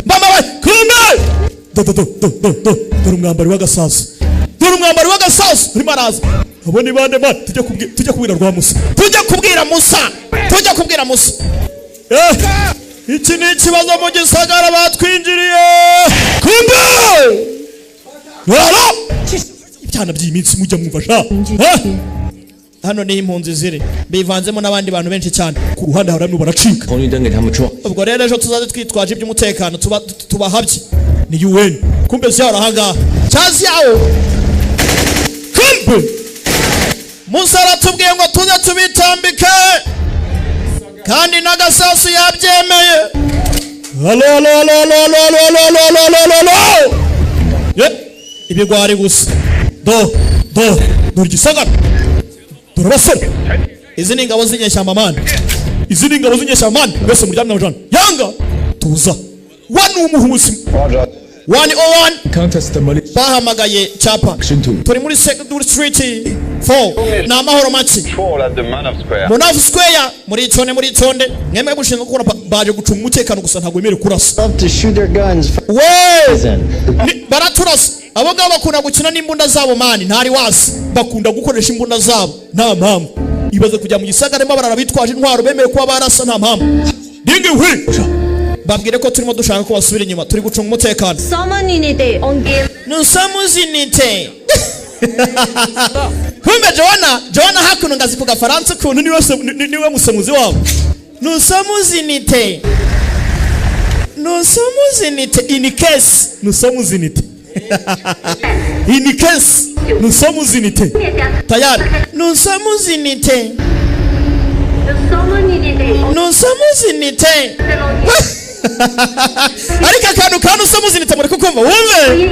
mama we kumbe dore umwambari w'agasasu urimo araza abo ni bande man tujya kubwira rwa Musa tujya kubwira Musa iki ni ikibazo mu gisagara batwinjiriye kumbe ibyana by'iminsi mujya mwumva hano ni impunzi ziri bivanzemo n'abandi bantu benshi cyane ku ruhande haramwe baracika ubwo rero ejo tuzaze twitwaje iby'umutekano tubahabye ni UN kumbe ziyara hanga cyazi yawo kumbe Musa aratubwiye ngo tuze tubitambike kandi n'agasasu yabyemeye ibigwari gusa dore gisagara dore basore izi ni ingabo z'inyeshyamba man bese muryamye amajana yanga tuza wani umuhusi 101 bahamagaye chapa turi muri secondary street 4 na mahoro machi Monaf Square muri itonde mwemwe bushinzwe gukora baje gucunga umutekano gusa ntago emere kurasa baraturasa abo ngabo bakunda gukina n'imbunda zabo mani ntari wasi bakunda gukoresha imbunda zabo nta mpamvu ibaze kujya mu gisagara barara bitwaje intwaro bemere kuba barasa nta mpamvu dingi hwi babwire ko turimo dushaka ko basubira inyuma turi gucunga umutekano nusamuzinite kumbe Joanna hakuno ngazi ku gafaransa kuntu niwe musemuzi wabo nusamuzinite in case nusamuzinite tayari nusamuzinite ariko akantu usamuzinite muri kukumva wumve